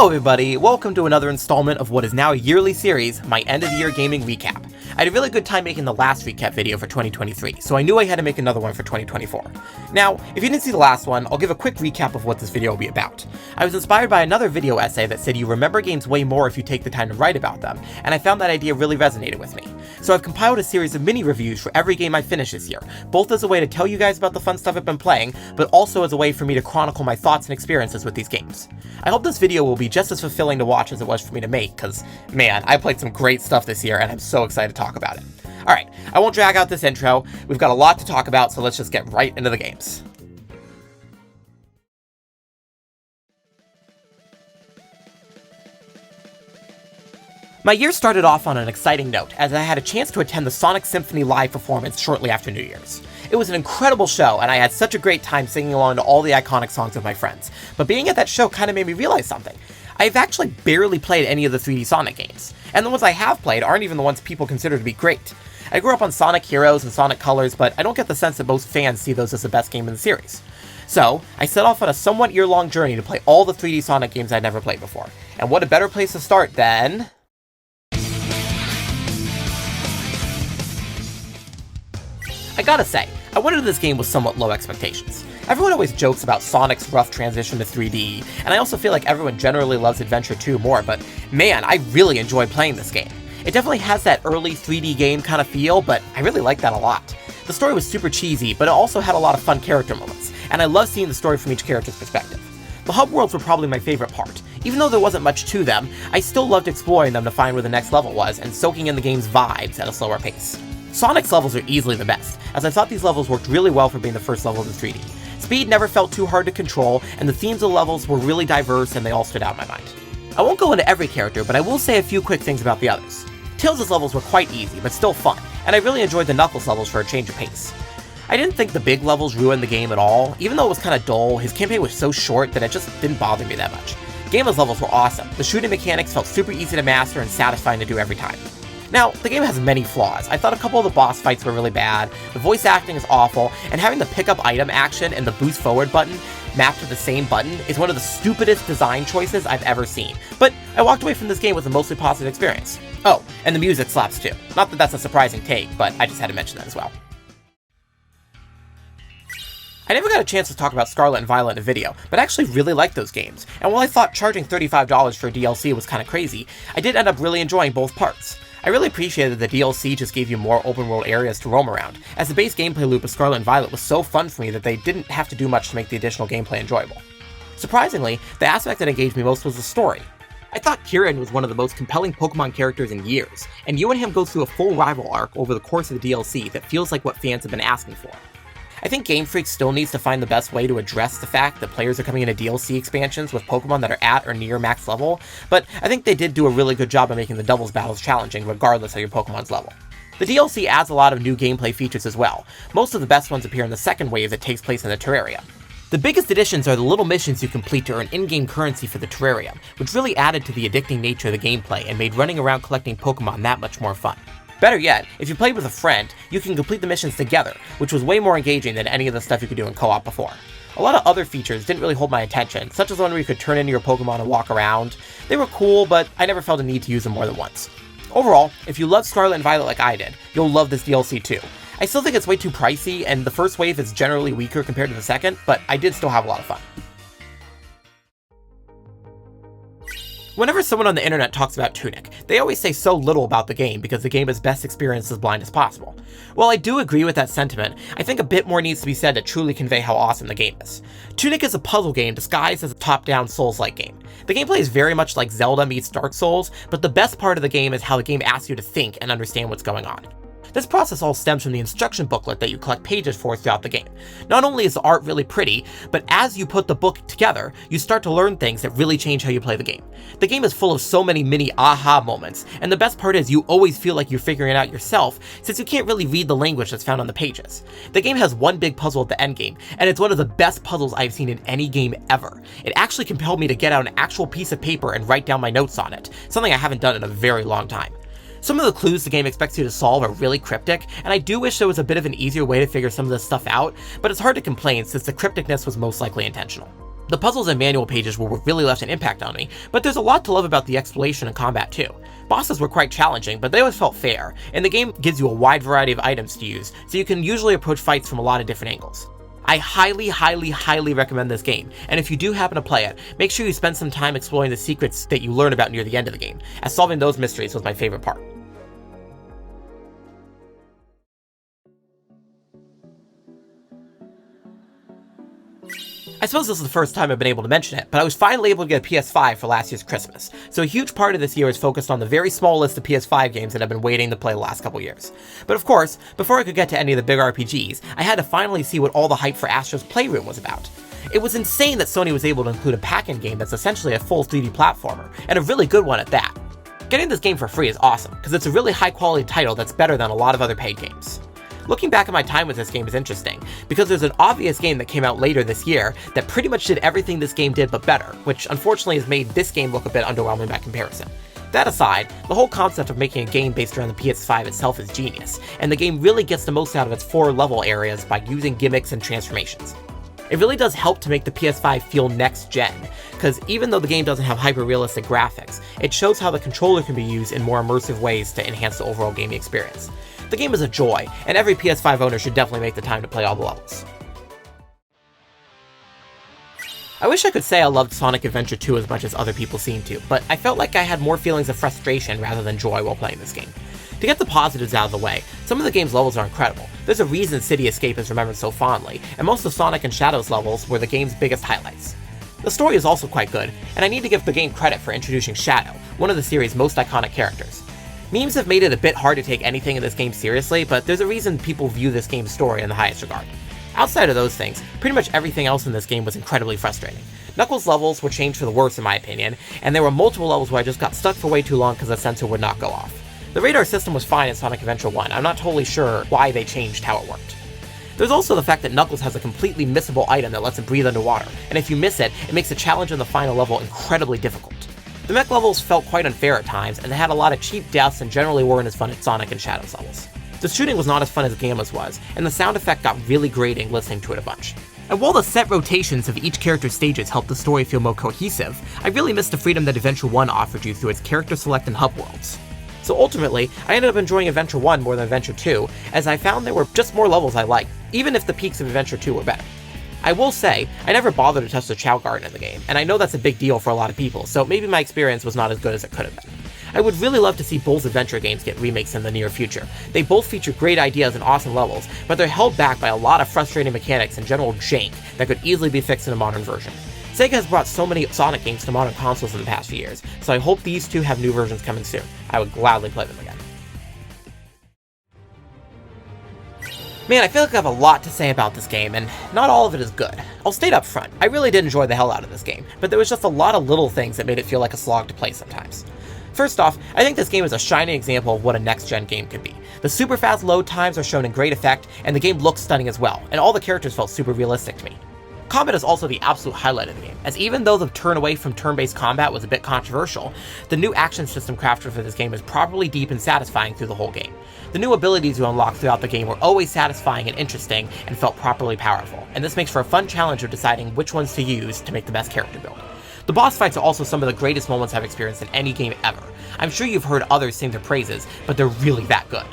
Hello everybody, welcome to another installment of what is now a yearly series, my end of the year gaming recap. I had a really good time making the last recap video for 2023, so I knew I had to make another one for 2024. Now, if you didn't see the last one, I'll give a quick recap of what this video will be about. I was inspired by another video essay that said you remember games way more if you take the time to write about them, and I found that idea really resonated with me. So I've compiled a series of mini reviews for every game I finish this year, both as a way to tell you guys about the fun stuff I've been playing, but also as a way for me to chronicle my thoughts and experiences with these games. I hope this video will be just as fulfilling to watch as it was for me to make, because, man, I played some great stuff this year and I'm so excited to talk about it. Alright, I won't drag out this intro, we've got a lot to talk about, so let's just get right into the games. My year started off on an exciting note, as I had a chance to attend the Sonic Symphony live performance shortly after New Year's. It was an incredible show, and I had such a great time singing along to all the iconic songs with my friends, but being at that show kind of made me realize something. I've actually barely played any of the 3D Sonic games, and the ones I have played aren't even the ones people consider to be great. I grew up on Sonic Heroes and Sonic Colors, but I don't get the sense that most fans see those as the best game in the series. So, I set off on a somewhat year-long journey to play all the 3D Sonic games I'd never played before, and what a better place to start than... I gotta say, I went into this game with somewhat low expectations. Everyone always jokes about Sonic's rough transition to 3D, and I also feel like everyone generally loves Adventure 2 more, but man, I really enjoyed playing this game. It definitely has that early 3D game kind of feel, but I really like that a lot. The story was super cheesy, but it also had a lot of fun character moments, and I love seeing the story from each character's perspective. The hub worlds were probably my favorite part. Even though there wasn't much to them, I still loved exploring them to find where the next level was and soaking in the game's vibes at a slower pace. Sonic's levels are easily the best, as I thought these levels worked really well for being the first level of the 3D. Speed never felt too hard to control, and the themes of the levels were really diverse and they all stood out in my mind. I won't go into every character, but I will say a few quick things about the others. Tails' levels were quite easy, but still fun, and I really enjoyed the Knuckles levels for a change of pace. I didn't think the big levels ruined the game at all. Even though it was kinda dull, his campaign was so short that it just didn't bother me that much. Gamma's levels were awesome. The shooting mechanics felt super easy to master and satisfying to do every time. Now, the game has many flaws. I thought a couple of the boss fights were really bad, the voice acting is awful, and having the pick-up item action and the boost forward button mapped to the same button is one of the stupidest design choices I've ever seen. But I walked away from this game with a mostly positive experience. Oh, and the music slaps too. Not that that's a surprising take, but I just had to mention that as well. I never got a chance to talk about Scarlet and Violet in a video, but I actually really liked those games, and while I thought charging $35 for a DLC was kinda crazy, I did end up really enjoying both parts. I really appreciated that the DLC just gave you more open world areas to roam around, as the base gameplay loop of Scarlet and Violet was so fun for me that they didn't have to do much to make the additional gameplay enjoyable. Surprisingly, the aspect that engaged me most was the story. I thought Kieran was one of the most compelling Pokemon characters in years, and you and him go through a full rival arc over the course of the DLC that feels like what fans have been asking for. I think Game Freak still needs to find the best way to address the fact that players are coming into DLC expansions with Pokemon that are at or near max level, but I think they did do a really good job of making the doubles battles challenging regardless of your Pokemon's level. The DLC adds a lot of new gameplay features as well. Most of the best ones appear in the second wave that takes place in the Terraria. The biggest additions are the little missions you complete to earn in-game currency for the Terrarium, which really added to the addicting nature of the gameplay and made running around collecting Pokemon that much more fun. Better yet, if you played with a friend, you can complete the missions together, which was way more engaging than any of the stuff you could do in co-op before. A lot of other features didn't really hold my attention, such as one where you could turn into your Pokemon and walk around. They were cool, but I never felt a need to use them more than once. Overall, if you love Scarlet and Violet like I did, you'll love this DLC too. I still think it's way too pricey, and the first wave is generally weaker compared to the second, but I did still have a lot of fun. Whenever someone on the internet talks about Tunic, they always say so little about the game because the game is best experienced as blind as possible. While I do agree with that sentiment, I think a bit more needs to be said to truly convey how awesome the game is. Tunic is a puzzle game disguised as a top-down Souls-like game. The gameplay is very much like Zelda meets Dark Souls, but the best part of the game is how the game asks you to think and understand what's going on. This process all stems from the instruction booklet that you collect pages for throughout the game. Not only is the art really pretty, but as you put the book together, you start to learn things that really change how you play the game. The game is full of so many mini aha moments, and the best part is you always feel like you're figuring it out yourself, since you can't really read the language that's found on the pages. The game has one big puzzle at the endgame, and it's one of the best puzzles I've seen in any game ever. It actually compelled me to get out an actual piece of paper and write down my notes on it, something I haven't done in a very long time. Some of the clues the game expects you to solve are really cryptic, and I do wish there was a bit of an easier way to figure some of this stuff out, but it's hard to complain since the crypticness was most likely intentional. The puzzles and manual pages were what really left an impact on me, but there's a lot to love about the exploration and combat too. Bosses were quite challenging, but they always felt fair, and the game gives you a wide variety of items to use, so you can usually approach fights from a lot of different angles. I highly recommend this game, and if you do happen to play it, make sure you spend some time exploring the secrets that you learn about near the end of the game, as solving those mysteries was my favorite part. I suppose this is the first time I've been able to mention it, but I was finally able to get a PS5 for last year's Christmas, so a huge part of this year is focused on the very small list of PS5 games that I've been waiting to play the last couple years. But of course, before I could get to any of the big RPGs, I had to finally see what all the hype for Astro's Playroom was about. It was insane that Sony was able to include a pack-in game that's essentially a full 3D platformer, and a really good one at that. Getting this game for free is awesome, because it's a really high-quality title that's better than a lot of other paid games. Looking back at my time with this game is interesting, because there's an obvious game that came out later this year that pretty much did everything this game did but better, which unfortunately has made this game look a bit underwhelming by comparison. That aside, the whole concept of making a game based around the PS5 itself is genius, and the game really gets the most out of its 4 level areas by using gimmicks and transformations. It really does help to make the PS5 feel next-gen, because even though the game doesn't have hyper-realistic graphics, it shows how the controller can be used in more immersive ways to enhance the overall gaming experience. The game is a joy, and every PS5 owner should definitely make the time to play all the levels. I wish I could say I loved Sonic Adventure 2 as much as other people seem to, but I felt like I had more feelings of frustration rather than joy while playing this game. To get the positives out of the way, some of the game's levels are incredible. There's a reason City Escape is remembered so fondly, and most of Sonic and Shadows levels were the game's biggest highlights. The story is also quite good, and I need to give the game credit for introducing Shadow, one of the series' most iconic characters. Memes have made it a bit hard to take anything in this game seriously, but there's a reason people view this game's story in the highest regard. Outside of those things, pretty much everything else in this game was incredibly frustrating. Knuckles' levels were changed for the worse in my opinion, and there were multiple levels where I just got stuck for way too long because the sensor would not go off. The radar system was fine in Sonic Adventure 1, I'm not totally sure why they changed how it worked. There's also the fact that Knuckles has a completely missable item that lets him breathe underwater, and if you miss it, it makes the challenge in the final level incredibly difficult. The mech levels felt quite unfair at times, and they had a lot of cheap deaths and generally weren't as fun as Sonic and Shadows levels. The shooting was not as fun as Gamma's was, and the sound effect got really grating listening to it a bunch. And while the set rotations of each character's stages helped the story feel more cohesive, I really missed the freedom that Adventure 1 offered you through its character select and hub worlds. So ultimately, I ended up enjoying Adventure 1 more than Adventure 2, as I found there were just more levels I liked, even if the peaks of Adventure 2 were better. I will say, I never bothered to touch the Chao Garden in the game, and I know that's a big deal for a lot of people, so maybe my experience was not as good as it could have been. I would really love to see both adventure games get remakes in the near future. They both feature great ideas and awesome levels, but they're held back by a lot of frustrating mechanics and general jank that could easily be fixed in a modern version. Sega has brought so many Sonic games to modern consoles in the past few years, so I hope these two have new versions coming soon. I would gladly play them again. Man, I feel like I have a lot to say about this game, and not all of it is good. I'll state up front, I really did enjoy the hell out of this game, but there was just a lot of little things that made it feel like a slog to play sometimes. First off, I think this game is a shining example of what a next-gen game can be. The super fast load times are shown in great effect, and the game looks stunning as well, and all the characters felt super realistic to me. Combat is also the absolute highlight of the game, as even though the turn away from turn-based combat was a bit controversial, the new action system crafted for this game is properly deep and satisfying through the whole game. The new abilities you unlock throughout the game were always satisfying and interesting and felt properly powerful, and this makes for a fun challenge of deciding which ones to use to make the best character build. The boss fights are also some of the greatest moments I've experienced in any game ever. I'm sure you've heard others sing their praises, but they're really that good.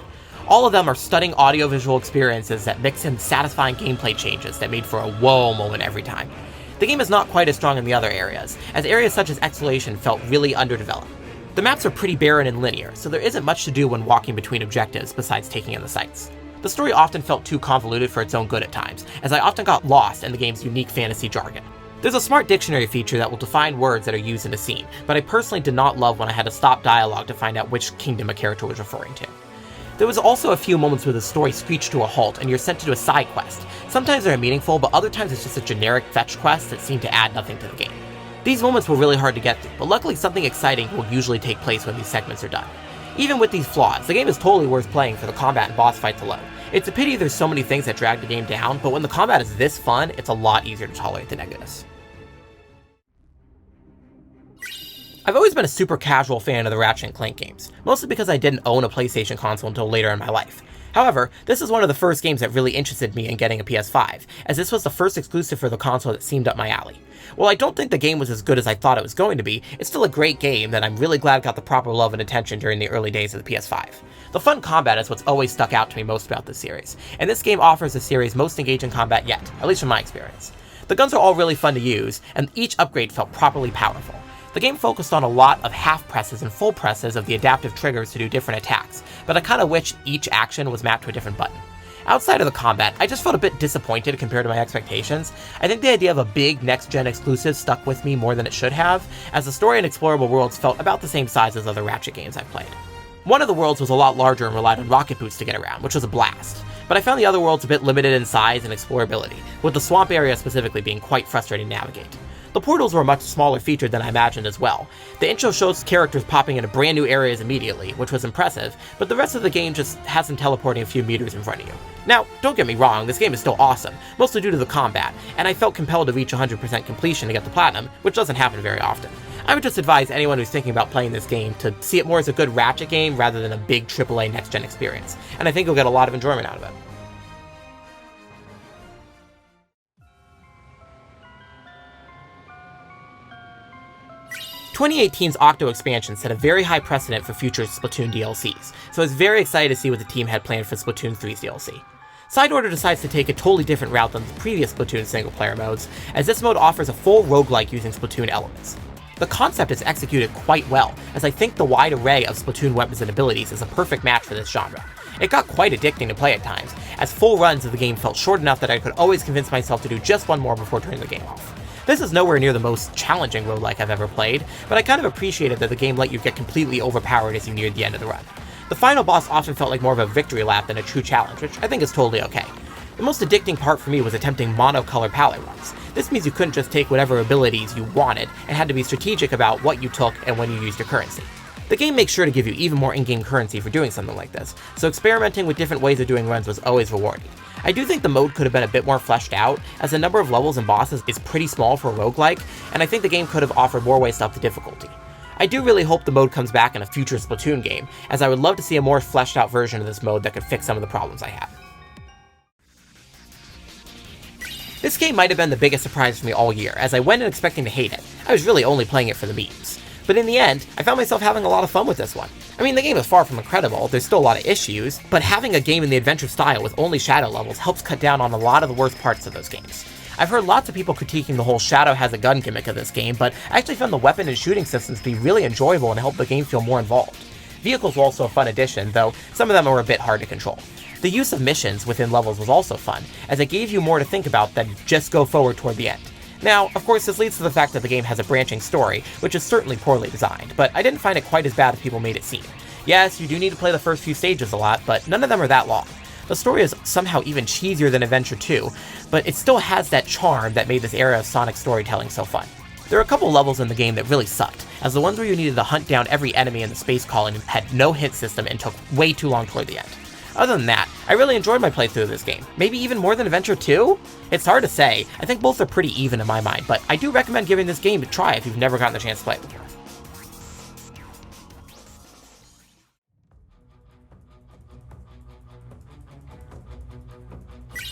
All of them are stunning audiovisual experiences that mix in satisfying gameplay changes that made for a whoa moment every time. The game is not quite as strong in the other areas, as areas such as Exhalation felt really underdeveloped. The maps are pretty barren and linear, so there isn't much to do when walking between objectives besides taking in the sights. The story often felt too convoluted for its own good at times, as I often got lost in the game's unique fantasy jargon. There's a smart dictionary feature that will define words that are used in a scene, but I personally did not love when I had to stop dialogue to find out which kingdom a character was referring to. There was also a few moments where the story screeched to a halt and you're sent to do a side quest. Sometimes they're meaningful, but other times it's just a generic fetch quest that seemed to add nothing to the game. These moments were really hard to get through, but luckily something exciting will usually take place when these segments are done. Even with these flaws, the game is totally worth playing for the combat and boss fights alone. It's a pity there's so many things that drag the game down, but when the combat is this fun, it's a lot easier to tolerate the negatives. I've always been a super casual fan of the Ratchet & Clank games, mostly because I didn't own a PlayStation console until later in my life. However, this is one of the first games that really interested me in getting a PS5, as this was the first exclusive for the console that seemed up my alley. While I don't think the game was as good as I thought it was going to be, it's still a great game that I'm really glad got the proper love and attention during the early days of the PS5. The fun combat is what's always stuck out to me most about this series, and this game offers the series' most engaging combat yet, at least from my experience. The guns are all really fun to use, and each upgrade felt properly powerful. The game focused on a lot of half presses and full presses of the adaptive triggers to do different attacks, but I kinda wish each action was mapped to a different button. Outside of the combat, I just felt a bit disappointed compared to my expectations. I think the idea of a big next-gen exclusive stuck with me more than it should have, as the story and explorable worlds felt about the same size as other Ratchet games I've played. One of the worlds was a lot larger and relied on rocket boots to get around, which was a blast, but I found the other worlds a bit limited in size and explorability, with the swamp area specifically being quite frustrating to navigate. The portals were a much smaller feature than I imagined as well. The intro shows characters popping into brand new areas immediately, which was impressive, but the rest of the game just has them teleporting a few meters in front of you. Now, don't get me wrong, this game is still awesome, mostly due to the combat, and I felt compelled to reach 100% completion to get the platinum, which doesn't happen very often. I would just advise anyone who's thinking about playing this game to see it more as a good Ratchet game rather than a big AAA next-gen experience, and I think you'll get a lot of enjoyment out of it. 2018's Octo expansion set a very high precedent for future Splatoon DLCs, so I was very excited to see what the team had planned for Splatoon 3's DLC. Sideorder decides to take a totally different route than the previous Splatoon single-player modes, as this mode offers a full roguelike using Splatoon elements. The concept is executed quite well, as I think the wide array of Splatoon weapons and abilities is a perfect match for this genre. It got quite addicting to play at times, as full runs of the game felt short enough that I could always convince myself to do just one more before turning the game off. This is nowhere near the most challenging roguelike I've ever played, but I kind of appreciated that the game let you get completely overpowered as you neared the end of the run. The final boss often felt like more of a victory lap than a true challenge, which I think is totally okay. The most addicting part for me was attempting monocolor palette runs. This means you couldn't just take whatever abilities you wanted, and had to be strategic about what you took and when you used your currency. The game makes sure to give you even more in-game currency for doing something like this, so experimenting with different ways of doing runs was always rewarding. I do think the mode could have been a bit more fleshed out, as the number of levels and bosses is pretty small for a roguelike, and I think the game could have offered more ways to up the difficulty. I do really hope the mode comes back in a future Splatoon game, as I would love to see a more fleshed out version of this mode that could fix some of the problems I had. This game might have been the biggest surprise for me all year, as I went in expecting to hate it. I was really only playing it for the memes. But in the end, I found myself having a lot of fun with this one. I mean, the game is far from incredible, there's still a lot of issues, but having a game in the adventure style with only shadow levels helps cut down on a lot of the worst parts of those games. I've heard lots of people critiquing the whole shadow has a gun gimmick of this game, but I actually found the weapon and shooting systems to be really enjoyable and help the game feel more involved. Vehicles were also a fun addition, though some of them were a bit hard to control. The use of missions within levels was also fun, as it gave you more to think about than just go forward toward the end. Now, of course, this leads to the fact that the game has a branching story, which is certainly poorly designed, but I didn't find it quite as bad as people made it seem. Yes, you do need to play the first few stages a lot, but none of them are that long. The story is somehow even cheesier than Adventure 2, but it still has that charm that made this era of Sonic storytelling so fun. There are a couple levels in the game that really sucked, as the ones where you needed to hunt down every enemy in the space colony had no hint system and took way too long toward the end. Other than that, I really enjoyed my playthrough of this game, maybe even more than Adventure 2? It's hard to say, I think both are pretty even in my mind, but I do recommend giving this game a try if you've never gotten the chance to play it before.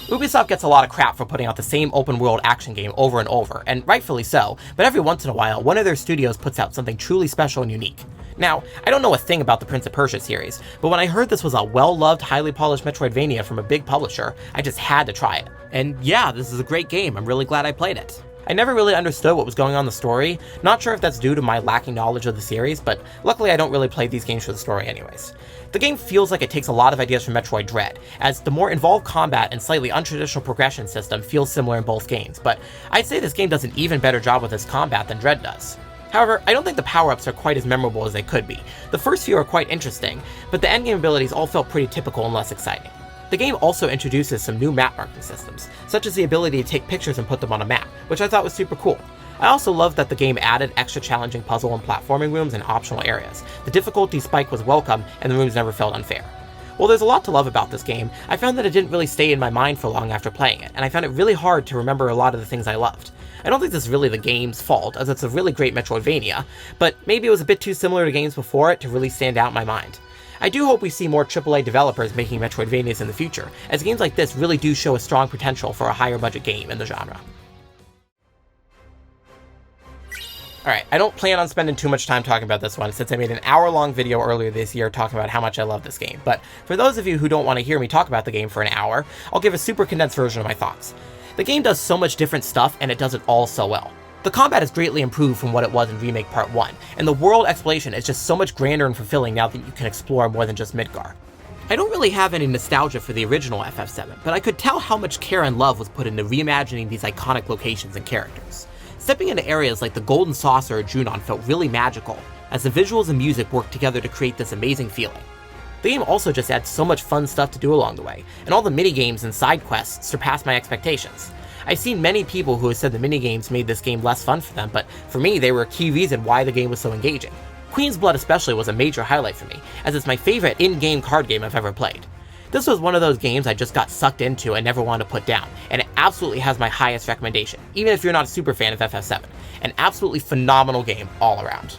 Ubisoft gets a lot of crap for putting out the same open-world action game over and over, and rightfully so, but every once in a while, one of their studios puts out something truly special and unique. Now, I don't know a thing about the Prince of Persia series, but when I heard this was a well-loved, highly polished Metroidvania from a big publisher, I just had to try it. And yeah, this is a great game, I'm really glad I played it. I never really understood what was going on in the story, not sure if that's due to my lacking knowledge of the series, but luckily I don't really play these games for the story anyways. The game feels like it takes a lot of ideas from Metroid Dread, as the more involved combat and slightly untraditional progression system feels similar in both games, but I'd say this game does an even better job with its combat than Dread does. However, I don't think the power-ups are quite as memorable as they could be. The first few are quite interesting, but the endgame abilities all felt pretty typical and less exciting. The game also introduces some new map marking systems, such as the ability to take pictures and put them on a map, which I thought was super cool. I also loved that the game added extra challenging puzzle and platforming rooms and optional areas. The difficulty spike was welcome, and the rooms never felt unfair. While there's a lot to love about this game, I found that it didn't really stay in my mind for long after playing it, and I found it really hard to remember a lot of the things I loved. I don't think this is really the game's fault, as it's a really great Metroidvania, but maybe it was a bit too similar to games before it to really stand out in my mind. I do hope we see more AAA developers making Metroidvanias in the future, as games like this really do show a strong potential for a higher budget game in the genre. Alright, I don't plan on spending too much time talking about this one, since I made an hour-long video earlier this year talking about how much I love this game, but for those of you who don't want to hear me talk about the game for an hour, I'll give a super condensed version of my thoughts. The game does so much different stuff, and it does it all so well. The combat has greatly improved from what it was in Remake Part 1, and the world exploration is just so much grander and fulfilling now that you can explore more than just Midgar. I don't really have any nostalgia for the original FF7, but I could tell how much care and love was put into reimagining these iconic locations and characters. Stepping into areas like the Golden Saucer or Junon felt really magical, as the visuals and music worked together to create this amazing feeling. The game also just adds so much fun stuff to do along the way, and all the minigames and side quests surpassed my expectations. I've seen many people who have said the minigames made this game less fun for them, but for me they were a key reason why the game was so engaging. Queen's Blood especially was a major highlight for me, as it's my favorite in-game card game I've ever played. This was one of those games I just got sucked into and never wanted to put down, and it absolutely has my highest recommendation, even if you're not a super fan of FF7. An absolutely phenomenal game all around.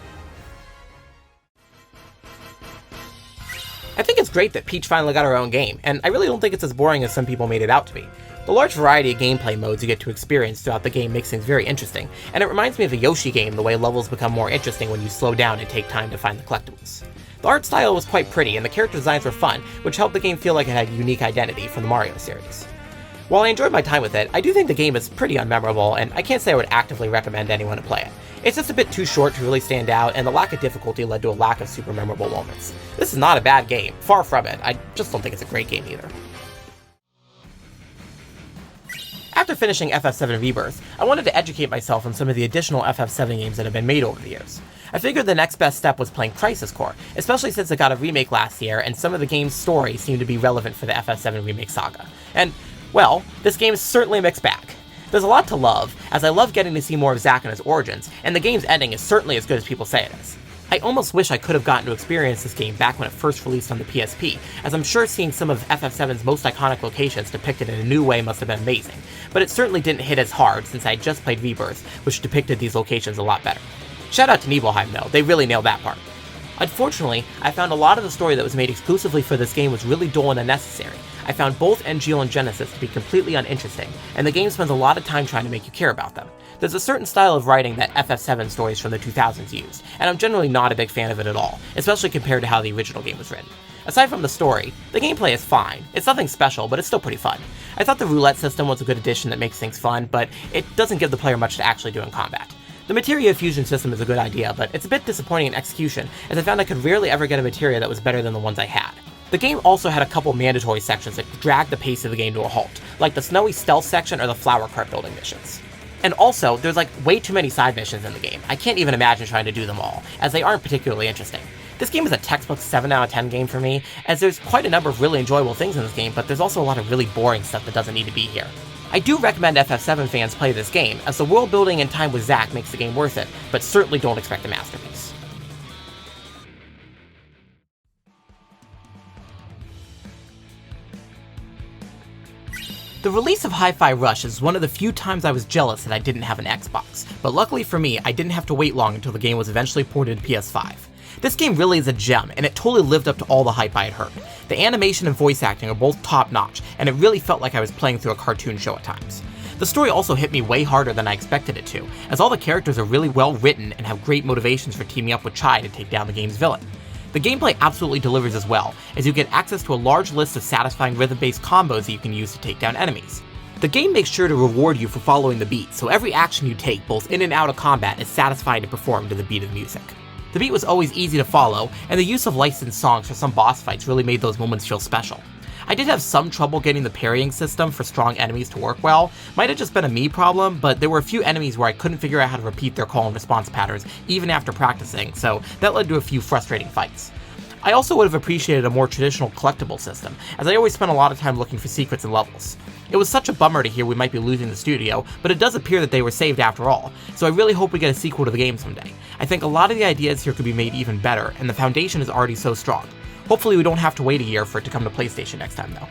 I think it's great that Peach finally got her own game, and I really don't think it's as boring as some people made it out to be. The large variety of gameplay modes you get to experience throughout the game makes things very interesting, and it reminds me of a Yoshi game the way levels become more interesting when you slow down and take time to find the collectibles. The art style was quite pretty, and the character designs were fun, which helped the game feel like it had a unique identity from the Mario series. While I enjoyed my time with it, I do think the game is pretty unmemorable, and I can't say I would actively recommend anyone to play it. It's just a bit too short to really stand out, and the lack of difficulty led to a lack of super memorable moments. This is not a bad game, far from it, I just don't think it's a great game either. After finishing FF7 Rebirth, I wanted to educate myself on some of the additional FF7 games that have been made over the years. I figured the next best step was playing Crisis Core, especially since it got a remake last year and some of the game's story seemed to be relevant for the FF7 remake saga. And, well, this game is certainly a mixed bag. There's a lot to love, as I love getting to see more of Zack and his origins, and the game's ending is certainly as good as people say it is. I almost wish I could have gotten to experience this game back when it first released on the PSP, as I'm sure seeing some of FF7's most iconic locations depicted in a new way must have been amazing, but it certainly didn't hit as hard since I had just played Rebirth, which depicted these locations a lot better. Shout out to Nibelheim though, they really nailed that part. Unfortunately, I found a lot of the story that was made exclusively for this game was really dull and unnecessary. I found both NGL and Genesis to be completely uninteresting, and the game spends a lot of time trying to make you care about them. There's a certain style of writing that FF7 stories from the 2000s used, and I'm generally not a big fan of it at all, especially compared to how the original game was written. Aside from the story, the gameplay is fine. It's nothing special, but it's still pretty fun. I thought the roulette system was a good addition that makes things fun, but it doesn't give the player much to actually do in combat. The materia fusion system is a good idea, but it's a bit disappointing in execution, as I found I could rarely ever get a materia that was better than the ones I had. The game also had a couple mandatory sections that dragged the pace of the game to a halt, like the snowy stealth section or the flower cart building missions. And also, there's like way too many side missions in the game. I can't even imagine trying to do them all, as they aren't particularly interesting. This game is a textbook 7 out of 10 game for me, as there's quite a number of really enjoyable things in this game, but there's also a lot of really boring stuff that doesn't need to be here. I do recommend FF7 fans play this game, as the world building and time with Zack makes the game worth it, but certainly don't expect a masterpiece. The release of Hi-Fi Rush is one of the few times I was jealous that I didn't have an Xbox, but luckily for me, I didn't have to wait long until the game was eventually ported to PS5. This game really is a gem, and it totally lived up to all the hype I had heard. The animation and voice acting are both top-notch, and it really felt like I was playing through a cartoon show at times. The story also hit me way harder than I expected it to, as all the characters are really well written and have great motivations for teaming up with Chai to take down the game's villain. The gameplay absolutely delivers as well, as you get access to a large list of satisfying rhythm-based combos that you can use to take down enemies. The game makes sure to reward you for following the beat, so every action you take, both in and out of combat, is satisfying to perform to the beat of music. The beat was always easy to follow, and the use of licensed songs for some boss fights really made those moments feel special. I did have some trouble getting the parrying system for strong enemies to work well. Might have just been a me problem, but there were a few enemies where I couldn't figure out how to repeat their call and response patterns even after practicing, so that led to a few frustrating fights. I also would have appreciated a more traditional collectible system, as I always spent a lot of time looking for secrets and levels. It was such a bummer to hear we might be losing the studio, but it does appear that they were saved after all, so I really hope we get a sequel to the game someday. I think a lot of the ideas here could be made even better, and the foundation is already so strong. Hopefully we don't have to wait a year for it to come to PlayStation next time though.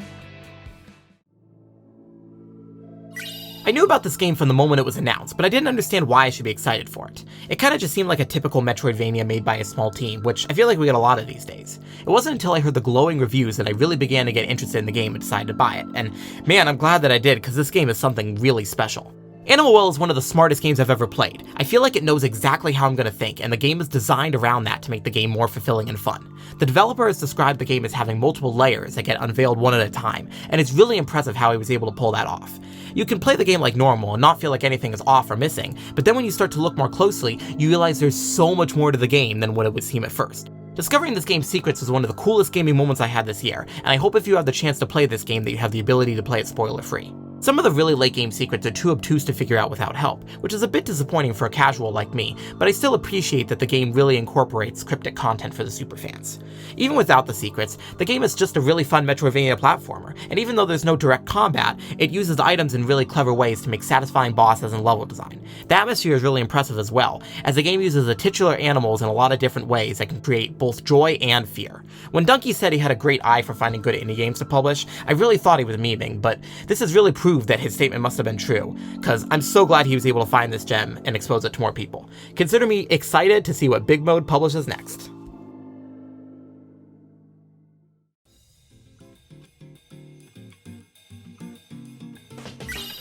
I knew about this game from the moment it was announced, but I didn't understand why I should be excited for it. It kinda just seemed like a typical Metroidvania made by a small team, which I feel like we get a lot of these days. It wasn't until I heard the glowing reviews that I really began to get interested in the game and decided to buy it, and man, I'm glad that I did, because this game is something really special. Animal Well is one of the smartest games I've ever played. I feel like it knows exactly how I'm going to think, and the game is designed around that to make the game more fulfilling and fun. The developer has described the game as having multiple layers that get unveiled one at a time, and it's really impressive how he was able to pull that off. You can play the game like normal and not feel like anything is off or missing, but then when you start to look more closely, you realize there's so much more to the game than what it would seem at first. Discovering this game's secrets was one of the coolest gaming moments I had this year, and I hope if you have the chance to play this game that you have the ability to play it spoiler-free. Some of the really late game secrets are too obtuse to figure out without help, which is a bit disappointing for a casual like me, but I still appreciate that the game really incorporates cryptic content for the superfans. Even without the secrets, the game is just a really fun Metroidvania platformer, and even though there's no direct combat, it uses items in really clever ways to make satisfying bosses and level design. The atmosphere is really impressive as well, as the game uses the titular animals in a lot of different ways that can create both joy and fear. When Dunkey said he had a great eye for finding good indie games to publish, I really thought he was memeing, but this has really proved that his statement must have been true, cause I'm so glad he was able to find this gem and expose it to more people. Consider me excited to see what Big Mode publishes next.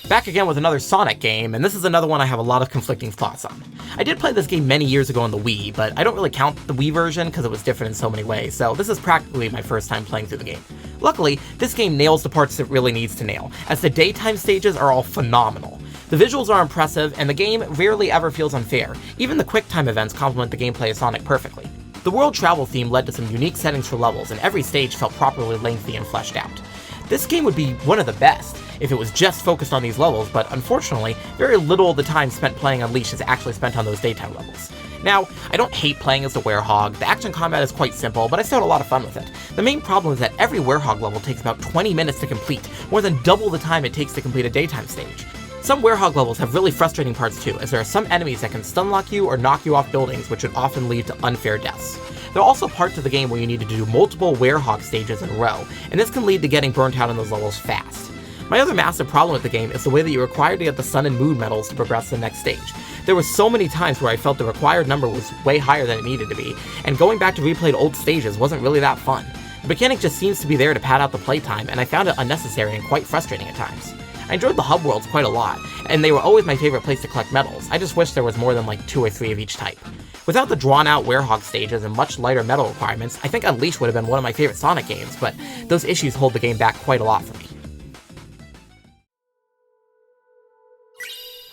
Back again with another Sonic game, and this is another one I have a lot of conflicting thoughts on. I did play this game many years ago on the Wii, but I don't really count the Wii version because it was different in so many ways, so this is practically my first time playing through the game. Luckily, this game nails the parts it really needs to nail, as the daytime stages are all phenomenal. The visuals are impressive, and the game rarely ever feels unfair. Even the QuickTime events complement the gameplay of Sonic perfectly. The world travel theme led to some unique settings for levels, and every stage felt properly lengthy and fleshed out. This game would be one of the best if it was just focused on these levels, but unfortunately, very little of the time spent playing Unleashed is actually spent on those daytime levels. Now, I don't hate playing as the Werehog, the action combat is quite simple, but I still had a lot of fun with it. The main problem is that every Werehog level takes about 20 minutes to complete, more than double the time it takes to complete a daytime stage. Some Werehog levels have really frustrating parts too, as there are some enemies that can stunlock you or knock you off buildings, which would often lead to unfair deaths. There are also parts of the game where you need to do multiple Werehog stages in a row, and this can lead to getting burnt out on those levels fast. My other massive problem with the game is the way that you're required to get the Sun and Moon medals to progress to the next stage. There were so many times where I felt the required number was way higher than it needed to be, and going back to replayed old stages wasn't really that fun. The mechanic just seems to be there to pad out the playtime, and I found it unnecessary and quite frustrating at times. I enjoyed the hub worlds quite a lot, and they were always my favorite place to collect medals. I just wish there was more than like 2 or 3 of each type. Without the drawn-out Werehog stages and much lighter medal requirements, I think Unleashed would have been one of my favorite Sonic games, but those issues hold the game back quite a lot for me.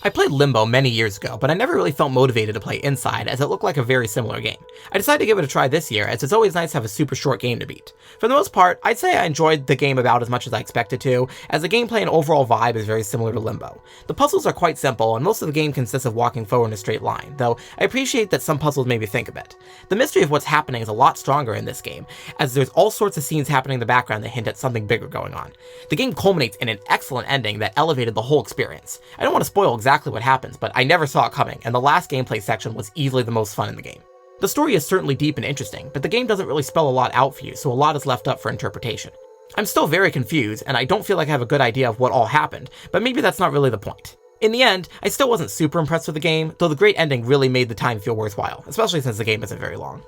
I played Limbo many years ago, but I never really felt motivated to play Inside, as it looked like a very similar game. I decided to give it a try this year, as it's always nice to have a super short game to beat. For the most part, I'd say I enjoyed the game about as much as I expected to, as the gameplay and overall vibe is very similar to Limbo. The puzzles are quite simple, and most of the game consists of walking forward in a straight line, though I appreciate that some puzzles made me think a bit. The mystery of what's happening is a lot stronger in this game, as there's all sorts of scenes happening in the background that hint at something bigger going on. The game culminates in an excellent ending that elevated the whole experience. I don't want to spoil exactly what happens, but I never saw it coming, and the last gameplay section was easily the most fun in the game. The story is certainly deep and interesting, but the game doesn't really spell a lot out for you, so a lot is left up for interpretation. I'm still very confused, and I don't feel like I have a good idea of what all happened, but maybe that's not really the point. In the end, I still wasn't super impressed with the game, though the great ending really made the time feel worthwhile, especially since the game isn't very long.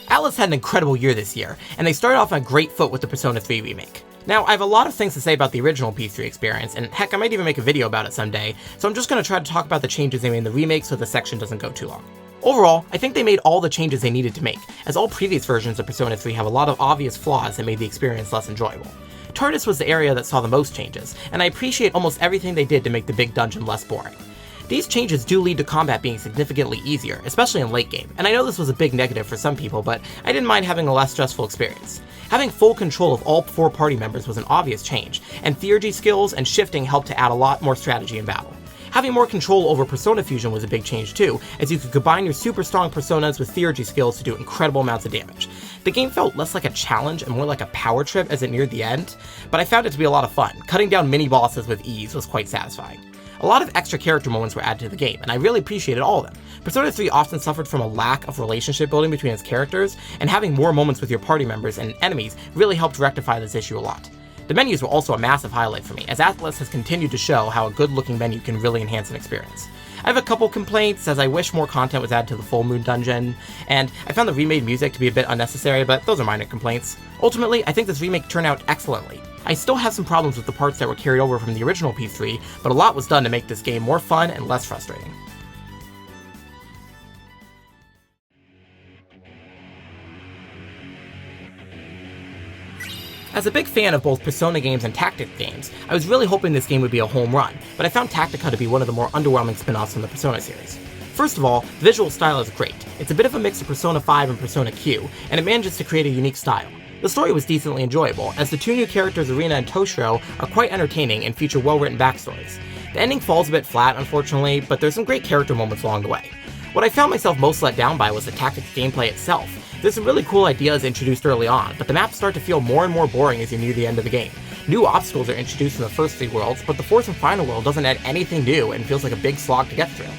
Atlus had an incredible year this year, and they started off on a great foot with the Persona 3 remake. Now, I have a lot of things to say about the original P3 experience, and heck, I might even make a video about it someday, so I'm just going to try to talk about the changes they made in the remake so the section doesn't go too long. Overall, I think they made all the changes they needed to make, as all previous versions of Persona 3 have a lot of obvious flaws that made the experience less enjoyable. TARDIS was the area that saw the most changes, and I appreciate almost everything they did to make the big dungeon less boring. These changes do lead to combat being significantly easier, especially in late game, and I know this was a big negative for some people, but I didn't mind having a less stressful experience. Having full control of all 4 party members was an obvious change, and theurgy skills and shifting helped to add a lot more strategy in battle. Having more control over Persona Fusion was a big change too, as you could combine your super strong personas with theurgy skills to do incredible amounts of damage. The game felt less like a challenge and more like a power trip as it neared the end, but I found it to be a lot of fun. Cutting down mini-bosses with ease was quite satisfying. A lot of extra character moments were added to the game, and I really appreciated all of them. Persona 3 often suffered from a lack of relationship building between its characters, and having more moments with your party members and enemies really helped rectify this issue a lot. The menus were also a massive highlight for me, as Atlus has continued to show how a good-looking menu can really enhance an experience. I have a couple complaints, as I wish more content was added to the Full Moon Dungeon, and I found the remade music to be a bit unnecessary, but those are minor complaints. Ultimately, I think this remake turned out excellently. I still have some problems with the parts that were carried over from the original P3, but a lot was done to make this game more fun and less frustrating. As a big fan of both Persona games and Tactica games, I was really hoping this game would be a home run, but I found Tactica to be one of the more underwhelming spin-offs from the Persona series. First of all, the visual style is great. It's a bit of a mix of Persona 5 and Persona Q, and it manages to create a unique style. The story was decently enjoyable, as the two new characters Irina and Toshiro are quite entertaining and feature well-written backstories. The ending falls a bit flat, unfortunately, but there's some great character moments along the way. What I found myself most let down by was the Tactics gameplay itself. There's some really cool ideas introduced early on, but the maps start to feel more and more boring as you near the end of the game. New obstacles are introduced in the first 3 worlds, but the fourth and final world doesn't add anything new and feels like a big slog to get through.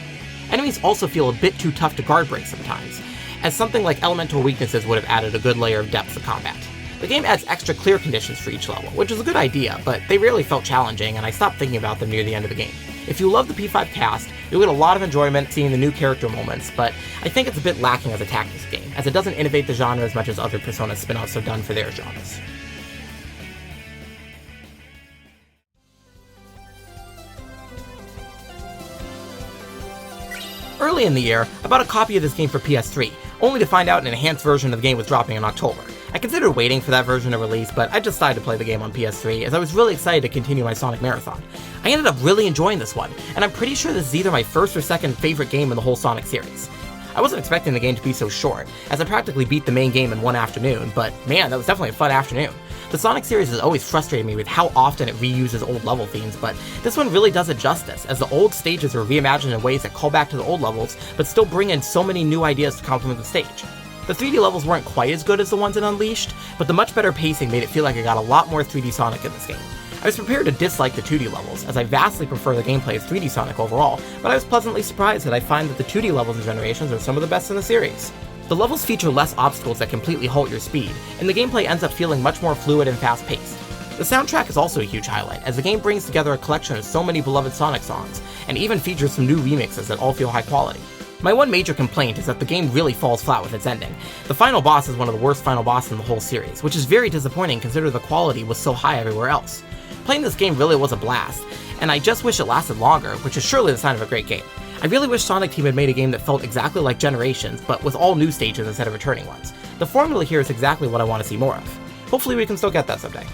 Enemies also feel a bit too tough to guard break sometimes, as something like elemental weaknesses would have added a good layer of depth to combat. The game adds extra clear conditions for each level, which is a good idea, but they rarely felt challenging, and I stopped thinking about them near the end of the game. If you love the P5 cast, you'll get a lot of enjoyment seeing the new character moments, but I think it's a bit lacking as a tactics game, as it doesn't innovate the genre as much as other Persona spin-offs have done for their genres. Early in the year, I bought a copy of this game for PS3, only to find out an enhanced version of the game was dropping in October. I considered waiting for that version to release, but I just decided to play the game on PS3 as I was really excited to continue my Sonic Marathon. I ended up really enjoying this one, and I'm pretty sure this is either my first or second favorite game in the whole Sonic series. I wasn't expecting the game to be so short, as I practically beat the main game in one afternoon, but man, that was definitely a fun afternoon. The Sonic series has always frustrated me with how often it reuses old level themes, but this one really does it justice, as the old stages are reimagined in ways that call back to the old levels, but still bring in so many new ideas to complement the stage. The 3D levels weren't quite as good as the ones in Unleashed, but the much better pacing made it feel like I got a lot more 3D Sonic in this game. I was prepared to dislike the 2D levels, as I vastly prefer the gameplay of 3D Sonic overall, but I was pleasantly surprised that I find that the 2D levels and Generations are some of the best in the series. The levels feature less obstacles that completely halt your speed, and the gameplay ends up feeling much more fluid and fast-paced. The soundtrack is also a huge highlight, as the game brings together a collection of so many beloved Sonic songs, and even features some new remixes that all feel high quality. My one major complaint is that the game really falls flat with its ending. The final boss is one of the worst final bosses in the whole series, which is very disappointing considering the quality was so high everywhere else. Playing this game really was a blast, and I just wish it lasted longer, which is surely the sign of a great game. I really wish Sonic Team had made a game that felt exactly like Generations, but with all new stages instead of returning ones. The formula here is exactly what I want to see more of. Hopefully we can still get that someday.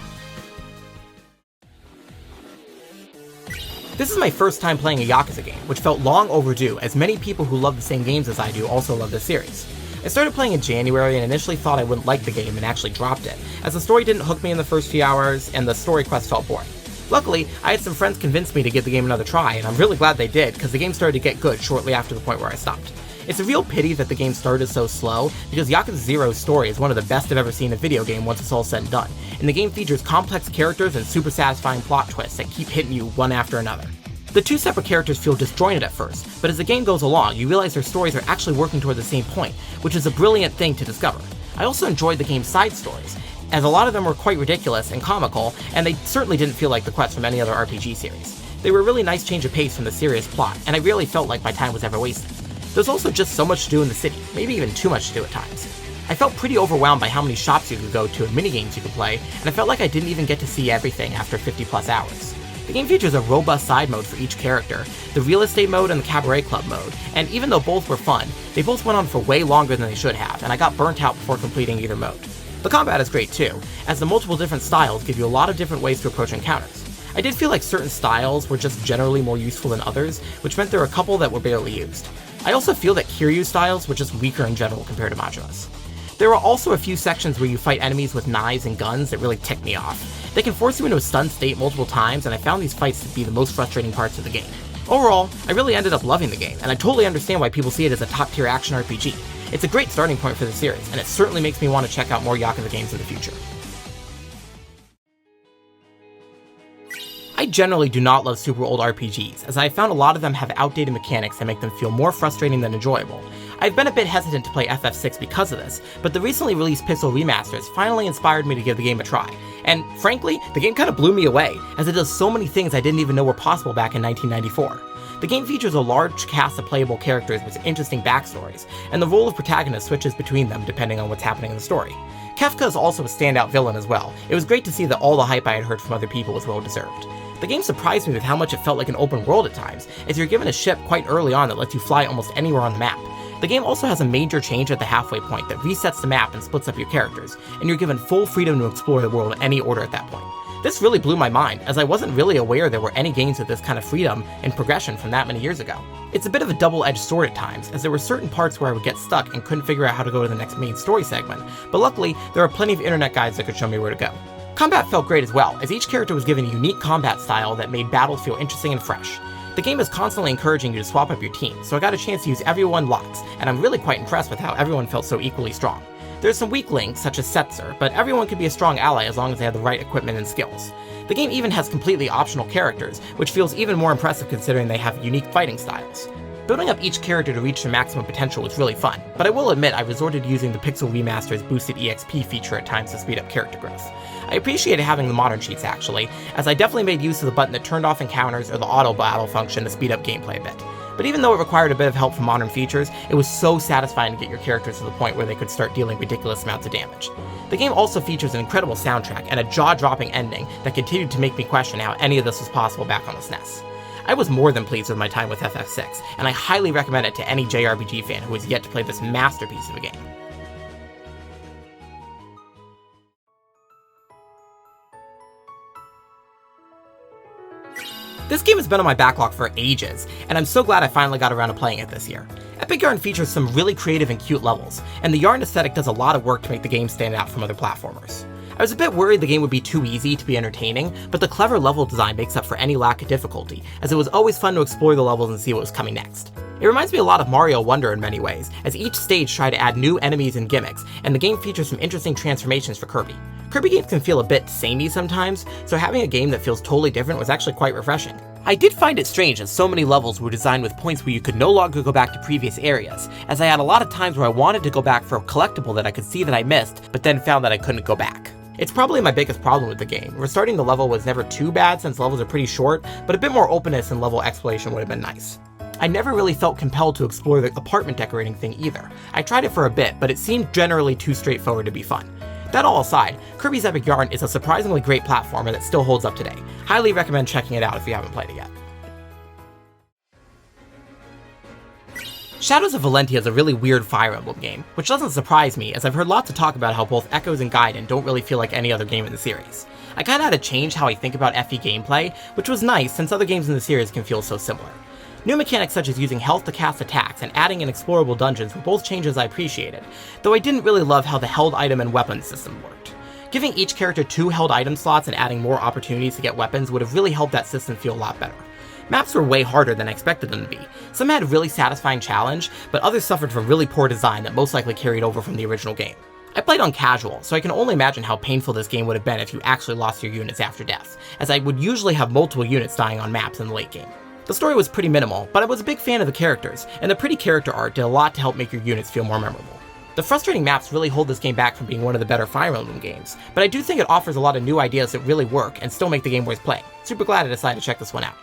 This is my first time playing a Yakuza game, which felt long overdue, as many people who love the same games as I do also love this series. I started playing in January and initially thought I wouldn't like the game and actually dropped it, as the story didn't hook me in the first few hours and the story quest felt boring. Luckily, I had some friends convince me to give the game another try, and I'm really glad they did, because the game started to get good shortly after the point where I stopped. It's a real pity that the game started so slow, because Yakuza 0's story is one of the best I've ever seen in a video game once it's all said and done, and the game features complex characters and super satisfying plot twists that keep hitting you one after another. The two separate characters feel disjointed at first, but as the game goes along, you realize their stories are actually working toward the same point, which is a brilliant thing to discover. I also enjoyed the game's side stories, as a lot of them were quite ridiculous and comical, and they certainly didn't feel like the quests from any other RPG series. They were a really nice change of pace from the serious plot, and I really felt like my time was ever wasted. There's also just so much to do in the city, maybe even too much to do at times. I felt pretty overwhelmed by how many shops you could go to and minigames you could play, and I felt like I didn't even get to see everything after 50 plus hours. The game features a robust side mode for each character, the real estate mode and the cabaret club mode, and even though both were fun, they both went on for way longer than they should have, and I got burnt out before completing either mode. The combat is great too, as the multiple different styles give you a lot of different ways to approach encounters. I did feel like certain styles were just generally more useful than others, which meant there were a couple that were barely used. I also feel that Kiryu's styles were just weaker in general compared to Majima's. There are also a few sections where you fight enemies with knives and guns that really tick me off. They can force you into a stunned state multiple times, and I found these fights to be the most frustrating parts of the game. Overall, I really ended up loving the game, and I totally understand why people see it as a top-tier action RPG. It's a great starting point for the series, and it certainly makes me want to check out more Yakuza games in the future. I I generally do not love super old RPGs, as I found a lot of them have outdated mechanics that make them feel more frustrating than enjoyable. I've been a bit hesitant to play FF6 because of this, but the recently released Pixel remasters finally inspired me to give the game a try. And frankly, the game kind of blew me away, as it does so many things I didn't even know were possible back in 1994. The game features a large cast of playable characters with interesting backstories, and the role of protagonist switches between them depending on what's happening in the story. Kefka is also a standout villain as well. It was great to see that all the hype I had heard from other people was well deserved. The game surprised me with how much it felt like an open world at times, as you're given a ship quite early on that lets you fly almost anywhere on the map. The game also has a major change at the halfway point that resets the map and splits up your characters, and you're given full freedom to explore the world in any order at that point. This really blew my mind, as I wasn't really aware there were any games with this kind of freedom and progression from that many years ago. It's a bit of a double-edged sword at times, as there were certain parts where I would get stuck and couldn't figure out how to go to the next main story segment, but luckily, there are plenty of internet guides that could show me where to go. Combat felt great as well, as each character was given a unique combat style that made battles feel interesting and fresh. The game is constantly encouraging you to swap up your team, so I got a chance to use everyone lots, and I'm really quite impressed with how everyone felt so equally strong. There's some weak links, such as Setzer, but everyone can be a strong ally as long as they have the right equipment and skills. The game even has completely optional characters, which feels even more impressive considering they have unique fighting styles. Building up each character to reach their maximum potential was really fun, but I will admit I resorted to using the Pixel Remaster's boosted EXP feature at times to speed up character growth. I appreciated having the modern cheats actually, as I definitely made use of the button that turned off encounters or the auto battle function to speed up gameplay a bit. But even though it required a bit of help from modern features, it was so satisfying to get your characters to the point where they could start dealing ridiculous amounts of damage. The game also features an incredible soundtrack and a jaw-dropping ending that continued to make me question how any of this was possible back on the SNES. I was more than pleased with my time with FF6, and I highly recommend it to any JRPG fan who has yet to play this masterpiece of a game. This game has been on my backlog for ages, and I'm so glad I finally got around to playing it this year. Epic Yarn features some really creative and cute levels, and the Yarn aesthetic does a lot of work to make the game stand out from other platformers. I was a bit worried the game would be too easy to be entertaining, but the clever level design makes up for any lack of difficulty, as it was always fun to explore the levels and see what was coming next. It reminds me a lot of Mario Wonder in many ways, as each stage tried to add new enemies and gimmicks, and the game features some interesting transformations for Kirby. Kirby games can feel a bit samey sometimes, so having a game that feels totally different was actually quite refreshing. I did find it strange as so many levels were designed with points where you could no longer go back to previous areas, as I had a lot of times where I wanted to go back for a collectible that I could see that I missed, but then found that I couldn't go back. It's probably my biggest problem with the game. Restarting the level was never too bad since levels are pretty short, but a bit more openness in level exploration would have been nice. I never really felt compelled to explore the apartment decorating thing either. I tried it for a bit, but it seemed generally too straightforward to be fun. That all aside, Kirby's Epic Yarn is a surprisingly great platformer that still holds up today. Highly recommend checking it out if you haven't played it yet. Shadows of Valentia is a really weird Fire Emblem game, which doesn't surprise me as I've heard lots of talk about how both Echoes and Gaiden don't really feel like any other game in the series. I kinda had to change how I think about FE gameplay, which was nice since other games in the series can feel so similar. New mechanics such as using health to cast attacks and adding in explorable dungeons were both changes I appreciated, though I didn't really love how the held item and weapon system worked. Giving each character 2 held item slots and adding more opportunities to get weapons would have really helped that system feel a lot better. Maps were way harder than I expected them to be. Some had a really satisfying challenge, but others suffered from really poor design that most likely carried over from the original game. I played on casual, so I can only imagine how painful this game would have been if you actually lost your units after death, as I would usually have multiple units dying on maps in the late game. The story was pretty minimal, but I was a big fan of the characters, and the pretty character art did a lot to help make your units feel more memorable. The frustrating maps really hold this game back from being one of the better Fire Emblem games, but I do think it offers a lot of new ideas that really work and still make the game worth playing. Super glad I decided to check this one out.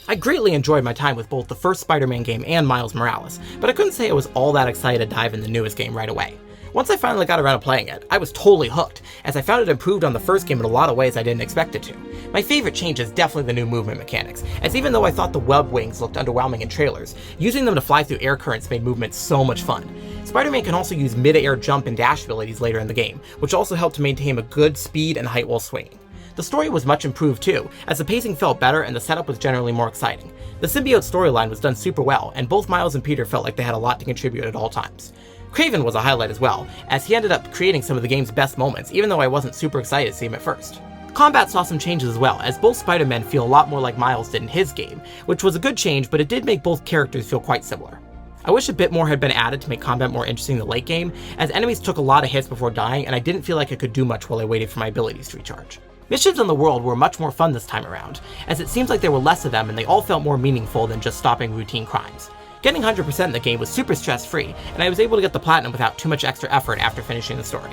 I greatly enjoyed my time with both the first Spider-Man game and Miles Morales, but I couldn't say I was all that excited to dive in the newest game right away. Once I finally got around to playing it, I was totally hooked, as I found it improved on the first game in a lot of ways I didn't expect it to. My favorite change is definitely the new movement mechanics, as even though I thought the web wings looked underwhelming in trailers, using them to fly through air currents made movement so much fun. Spider-Man can also use mid-air jump and dash abilities later in the game, which also helped to maintain a good speed and height while swinging. The story was much improved too, as the pacing felt better and the setup was generally more exciting. The symbiote storyline was done super well, and both Miles and Peter felt like they had a lot to contribute at all times. Kraven was a highlight as well, as he ended up creating some of the game's best moments, even though I wasn't super excited to see him at first. Combat saw some changes as well, as both Spider-Men feel a lot more like Miles did in his game, which was a good change, but it did make both characters feel quite similar. I wish a bit more had been added to make combat more interesting in the late game, as enemies took a lot of hits before dying and I didn't feel like I could do much while I waited for my abilities to recharge. Missions in the world were much more fun this time around, as it seems like there were less of them and they all felt more meaningful than just stopping routine crimes. Getting 100% in the game was super stress-free, and I was able to get the platinum without too much extra effort after finishing the story.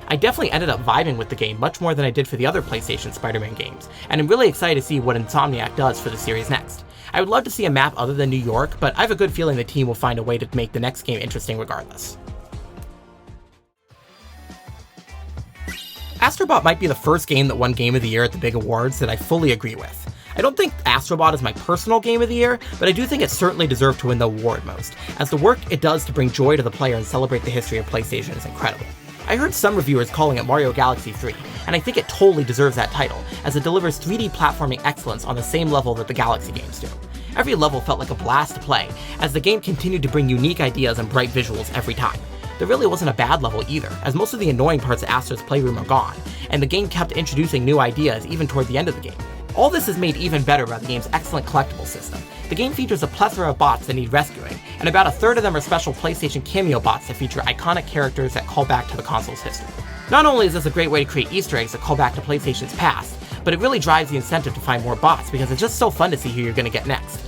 I definitely ended up vibing with the game much more than I did for the other PlayStation Spider-Man games, and I'm really excited to see what Insomniac does for the series next. I would love to see a map other than New York, but I have a good feeling the team will find a way to make the next game interesting regardless. Astrobot might be the first game that won Game of the Year at the big awards that I fully agree with. I don't think Astrobot is my personal Game of the Year, but I do think it certainly deserved to win the award most, as the work it does to bring joy to the player and celebrate the history of PlayStation is incredible. I heard some reviewers calling it Mario Galaxy 3, and I think it totally deserves that title, as it delivers 3D platforming excellence on the same level that the Galaxy games do. Every level felt like a blast to play, as the game continued to bring unique ideas and bright visuals every time. There really wasn't a bad level either, as most of the annoying parts of Astro's Playroom are gone, and the game kept introducing new ideas even toward the end of the game. All this is made even better by the game's excellent collectible system. The game features a plethora of bots that need rescuing, and about a third of them are special PlayStation cameo bots that feature iconic characters that call back to the console's history. Not only is this a great way to create Easter eggs that call back to PlayStation's past, but it really drives the incentive to find more bots because it's just so fun to see who you're going to get next.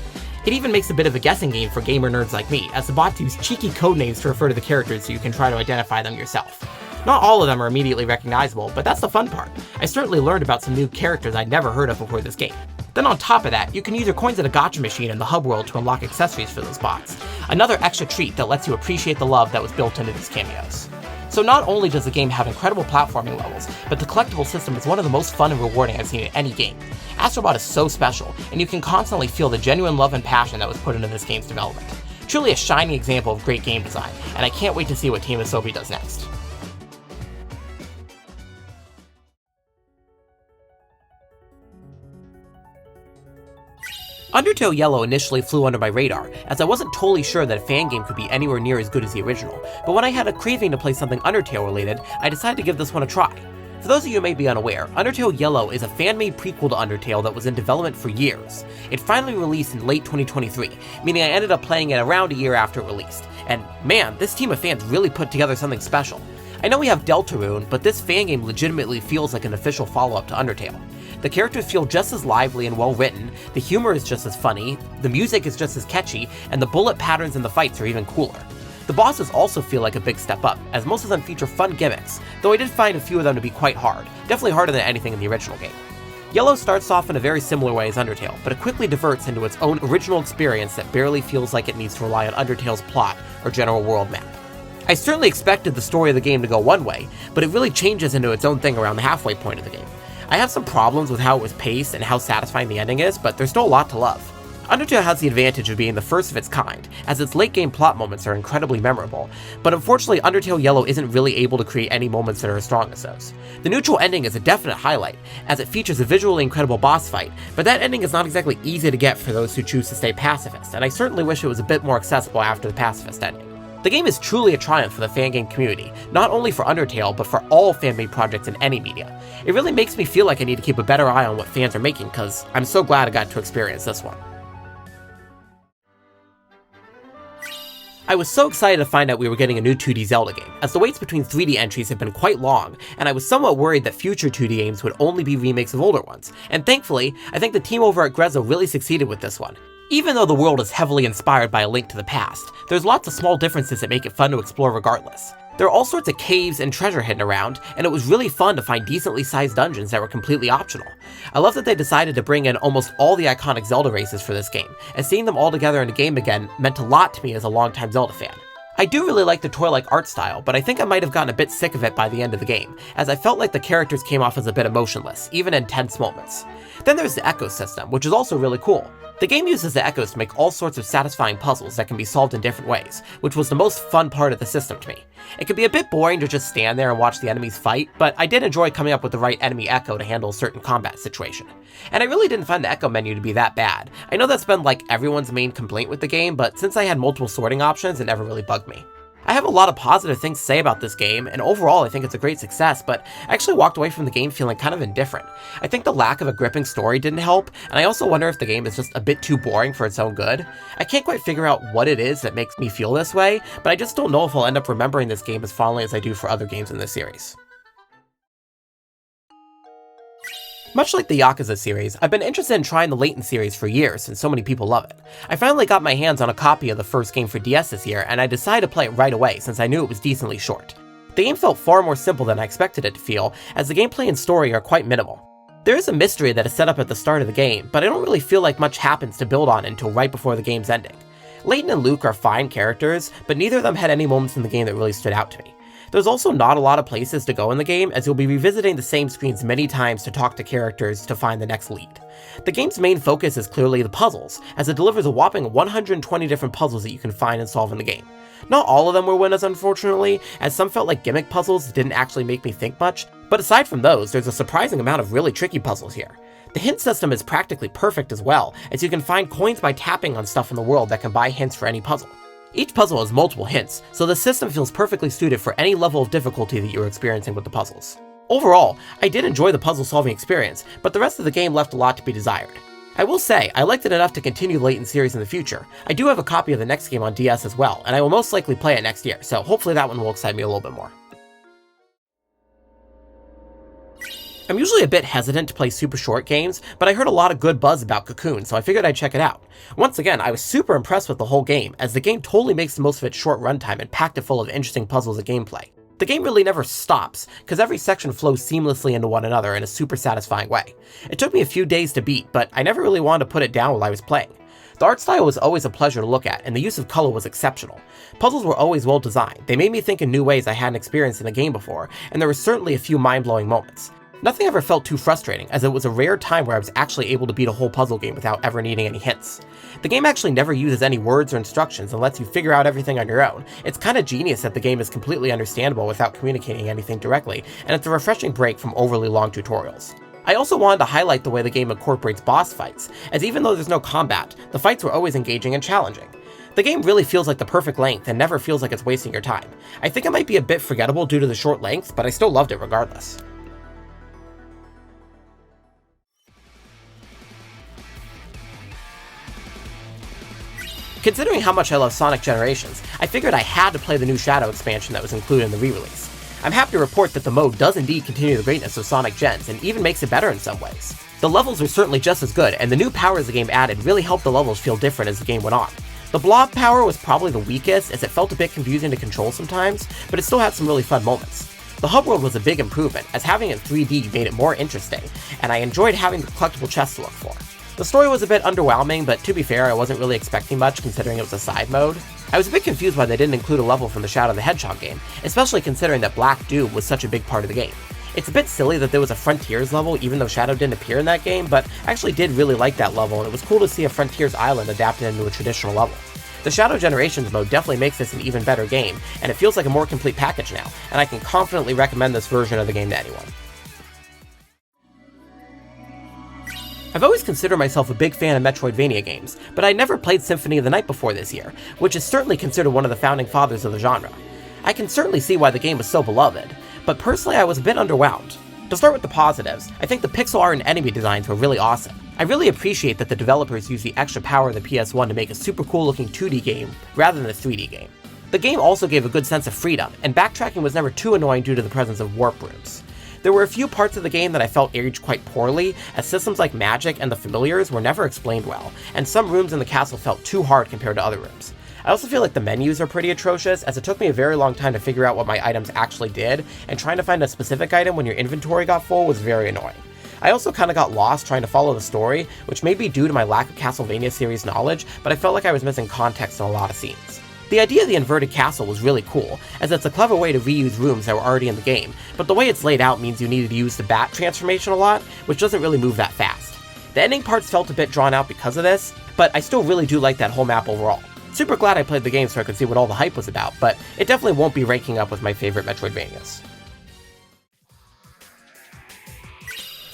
It even makes a bit of a guessing game for gamer nerds like me, as the bots use cheeky codenames to refer to the characters so you can try to identify them yourself. Not all of them are immediately recognizable, but that's the fun part. I certainly learned about some new characters I'd never heard of before this game. Then on top of that, you can use your coins at a gacha machine in the hub world to unlock accessories for those bots. Another extra treat that lets you appreciate the love that was built into these cameos. So not only does the game have incredible platforming levels, but the collectible system is one of the most fun and rewarding I've seen in any game. Astrobot is so special, and you can constantly feel the genuine love and passion that was put into this game's development. Truly a shining example of great game design, and I can't wait to see what Team Asobi does next. Undertale Yellow initially flew under my radar, as I wasn't totally sure that a fan game could be anywhere near as good as the original, but when I had a craving to play something Undertale related, I decided to give this one a try. For those of you who may be unaware, Undertale Yellow is a fan-made prequel to Undertale that was in development for years. It finally released in late 2023, meaning I ended up playing it around a year after it released, and man, this team of fans really put together something special. I know we have Deltarune, but this fan game legitimately feels like an official follow-up to Undertale. The characters feel just as lively and well written, the humor is just as funny, the music is just as catchy, and the bullet patterns in the fights are even cooler. The bosses also feel like a big step up, as most of them feature fun gimmicks, though I did find a few of them to be quite hard, definitely harder than anything in the original game. Yellow starts off in a very similar way as Undertale, but it quickly diverts into its own original experience that barely feels like it needs to rely on Undertale's plot or general world map. I certainly expected the story of the game to go one way, but it really changes into its own thing around the halfway point of the game. I have some problems with how it was paced and how satisfying the ending is, but there's still a lot to love. Undertale has the advantage of being the first of its kind, as its late game plot moments are incredibly memorable, but unfortunately Undertale Yellow isn't really able to create any moments that are as strong as those. The neutral ending is a definite highlight, as it features a visually incredible boss fight, but that ending is not exactly easy to get for those who choose to stay pacifist, and I certainly wish it was a bit more accessible after the pacifist ending. The game is truly a triumph for the fan game community, not only for Undertale, but for all fan-made projects in any media. It really makes me feel like I need to keep a better eye on what fans are making, cause I'm so glad I got to experience this one. I was so excited to find out we were getting a new 2D Zelda game, as the waits between 3D entries have been quite long, and I was somewhat worried that future 2D games would only be remakes of older ones, and thankfully, I think the team over at Grezzo really succeeded with this one. Even though the world is heavily inspired by A Link to the Past, there's lots of small differences that make it fun to explore regardless. There are all sorts of caves and treasure hidden around, and it was really fun to find decently sized dungeons that were completely optional. I love that they decided to bring in almost all the iconic Zelda races for this game, as seeing them all together in a game again meant a lot to me as a longtime Zelda fan. I do really like the toy-like art style, but I think I might have gotten a bit sick of it by the end of the game, as I felt like the characters came off as a bit emotionless, even in tense moments. Then there's the Echo system, which is also really cool. The game uses the echoes to make all sorts of satisfying puzzles that can be solved in different ways, which was the most fun part of the system to me. It can be a bit boring to just stand there and watch the enemies fight, but I did enjoy coming up with the right enemy echo to handle a certain combat situation. And I really didn't find the echo menu to be that bad. I know that's been like everyone's main complaint with the game, but since I had multiple sorting options, it never really bugged me. I have a lot of positive things to say about this game, and overall I think it's a great success, but I actually walked away from the game feeling kind of indifferent. I think the lack of a gripping story didn't help, and I also wonder if the game is just a bit too boring for its own good. I can't quite figure out what it is that makes me feel this way, but I just don't know if I'll end up remembering this game as fondly as I do for other games in this series. Much like the Yakuza series, I've been interested in trying the Layton series for years since so many people love it. I finally got my hands on a copy of the first game for DS this year, and I decided to play it right away since I knew it was decently short. The game felt far more simple than I expected it to feel, as the gameplay and story are quite minimal. There is a mystery that is set up at the start of the game, but I don't really feel like much happens to build on until right before the game's ending. Layton and Luke are fine characters, but neither of them had any moments in the game that really stood out to me. There's also not a lot of places to go in the game, as you'll be revisiting the same screens many times to talk to characters to find the next lead. The game's main focus is clearly the puzzles, as it delivers a whopping 120 different puzzles that you can find and solve in the game. Not all of them were winners, unfortunately, as some felt like gimmick puzzles that didn't actually make me think much, but aside from those, there's a surprising amount of really tricky puzzles here. The hint system is practically perfect as well, as you can find coins by tapping on stuff in the world that can buy hints for any puzzle. Each puzzle has multiple hints, so the system feels perfectly suited for any level of difficulty that you're experiencing with the puzzles. Overall, I did enjoy the puzzle solving experience, but the rest of the game left a lot to be desired. I will say, I liked it enough to continue the Layton series in the future. I do have a copy of the next game on DS as well, and I will most likely play it next year, so hopefully that one will excite me a little bit more. I'm usually a bit hesitant to play super short games, but I heard a lot of good buzz about Cocoon, so I figured I'd check it out. Once again, I was super impressed with the whole game, as the game totally makes the most of its short runtime and packed it full of interesting puzzles and gameplay. The game really never stops, because every section flows seamlessly into one another in a super satisfying way. It took me a few days to beat, but I never really wanted to put it down while I was playing. The art style was always a pleasure to look at, and the use of color was exceptional. Puzzles were always well designed, they made me think in new ways I hadn't experienced in the game before, and there were certainly a few mind-blowing moments. Nothing ever felt too frustrating, as it was a rare time where I was actually able to beat a whole puzzle game without ever needing any hints. The game actually never uses any words or instructions and lets you figure out everything on your own. It's kinda genius that the game is completely understandable without communicating anything directly, and it's a refreshing break from overly long tutorials. I also wanted to highlight the way the game incorporates boss fights, as even though there's no combat, the fights were always engaging and challenging. The game really feels like the perfect length and never feels like it's wasting your time. I think it might be a bit forgettable due to the short length, but I still loved it regardless. Considering how much I love Sonic Generations, I figured I had to play the new Shadow expansion that was included in the re-release. I'm happy to report that the mode does indeed continue the greatness of Sonic Gens, and even makes it better in some ways. The levels are certainly just as good, and the new powers the game added really helped the levels feel different as the game went on. The blob power was probably the weakest, as it felt a bit confusing to control sometimes, but it still had some really fun moments. The hub world was a big improvement, as having it in 3D made it more interesting, and I enjoyed having the collectible chests to look for. The story was a bit underwhelming, but to be fair, I wasn't really expecting much considering it was a side mode. I was a bit confused why they didn't include a level from the Shadow the Hedgehog game, especially considering that Black Doom was such a big part of the game. It's a bit silly that there was a Frontiers level even though Shadow didn't appear in that game, but I actually did really like that level, and it was cool to see a Frontiers island adapted into a traditional level. The Shadow Generations mode definitely makes this an even better game, and it feels like a more complete package now, and I can confidently recommend this version of the game to anyone. I've always considered myself a big fan of Metroidvania games, but I never played Symphony of the Night before this year, which is certainly considered one of the founding fathers of the genre. I can certainly see why the game was so beloved, but personally I was a bit underwhelmed. To start with the positives, I think the pixel art and enemy designs were really awesome. I really appreciate that the developers used the extra power of the PS1 to make a super cool looking 2D game rather than a 3D game. The game also gave a good sense of freedom, and backtracking was never too annoying due to the presence of warp rooms. There were a few parts of the game that I felt aged quite poorly, as systems like magic and the familiars were never explained well, and some rooms in the castle felt too hard compared to other rooms. I also feel like the menus are pretty atrocious, as it took me a very long time to figure out what my items actually did, and trying to find a specific item when your inventory got full was very annoying. I also kinda got lost trying to follow the story, which may be due to my lack of Castlevania series knowledge, but I felt like I was missing context in a lot of scenes. The idea of the inverted castle was really cool, as it's a clever way to reuse rooms that were already in the game, but the way it's laid out means you needed to use the bat transformation a lot, which doesn't really move that fast. The ending parts felt a bit drawn out because of this, but I still really do like that whole map overall. Super glad I played the game so I could see what all the hype was about, but it definitely won't be ranking up with my favorite Metroidvanias.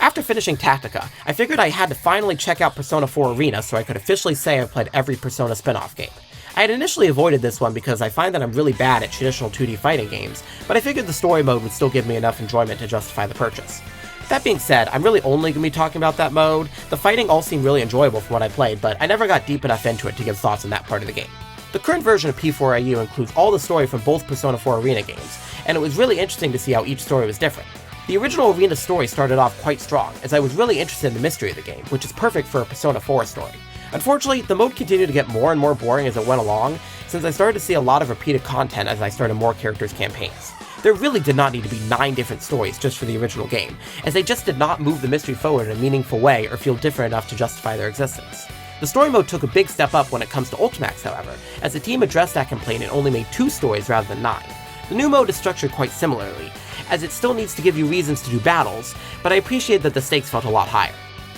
After finishing Tactica, I figured I had to finally check out Persona 4 Arena so I could officially say I've played every Persona spin-off game. I had initially avoided this one because I find that I'm really bad at traditional 2D fighting games, but I figured the story mode would still give me enough enjoyment to justify the purchase. That being said, I'm really only going to be talking about that mode. The fighting all seemed really enjoyable from what I played, but I never got deep enough into it to give thoughts on that part of the game. The current version of P4AU includes all the story from both Persona 4 Arena games, and it was really interesting to see how each story was different. The original Arena story started off quite strong, as I was really interested in the mystery of the game, which is perfect for a Persona 4 story. Unfortunately, the mode continued to get more and more boring as it went along, since I started to see a lot of repeated content as I started more characters' campaigns. There really did not need to be 9 different stories just for the original game, as they just did not move the mystery forward in a meaningful way or feel different enough to justify their existence. The story mode took a big step up when it comes to Ultimax, however, as the team addressed that complaint and only made 2 stories rather than 9. The new mode is structured quite similarly, as it still needs to give you reasons to do battles, but I appreciate that the stakes felt a lot higher.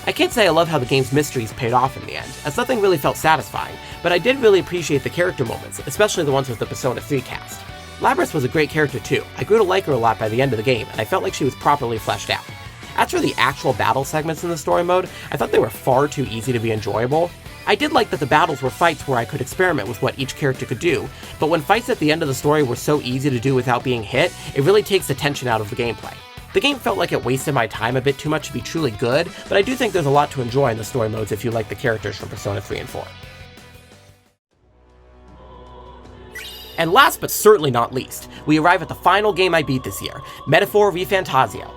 I can't say I love how the game's mysteries paid off in the end, as nothing really felt satisfying, but I did really appreciate the character moments, especially the ones with the Persona 3 cast. Labrys was a great character too. I grew to like her a lot by the end of the game, and I felt like she was properly fleshed out. As for the actual battle segments in the story mode, I thought they were far too easy to be enjoyable. I did like that the battles were fights where I could experiment with what each character could do, but when fights at the end of the story were so easy to do without being hit, it really takes the tension out of the gameplay. The game felt like it wasted my time a bit too much to be truly good, but I do think there's a lot to enjoy in the story modes if you like the characters from Persona 3 and 4. And last but certainly not least, we arrive at the final game I beat this year, Metaphor ReFantazio.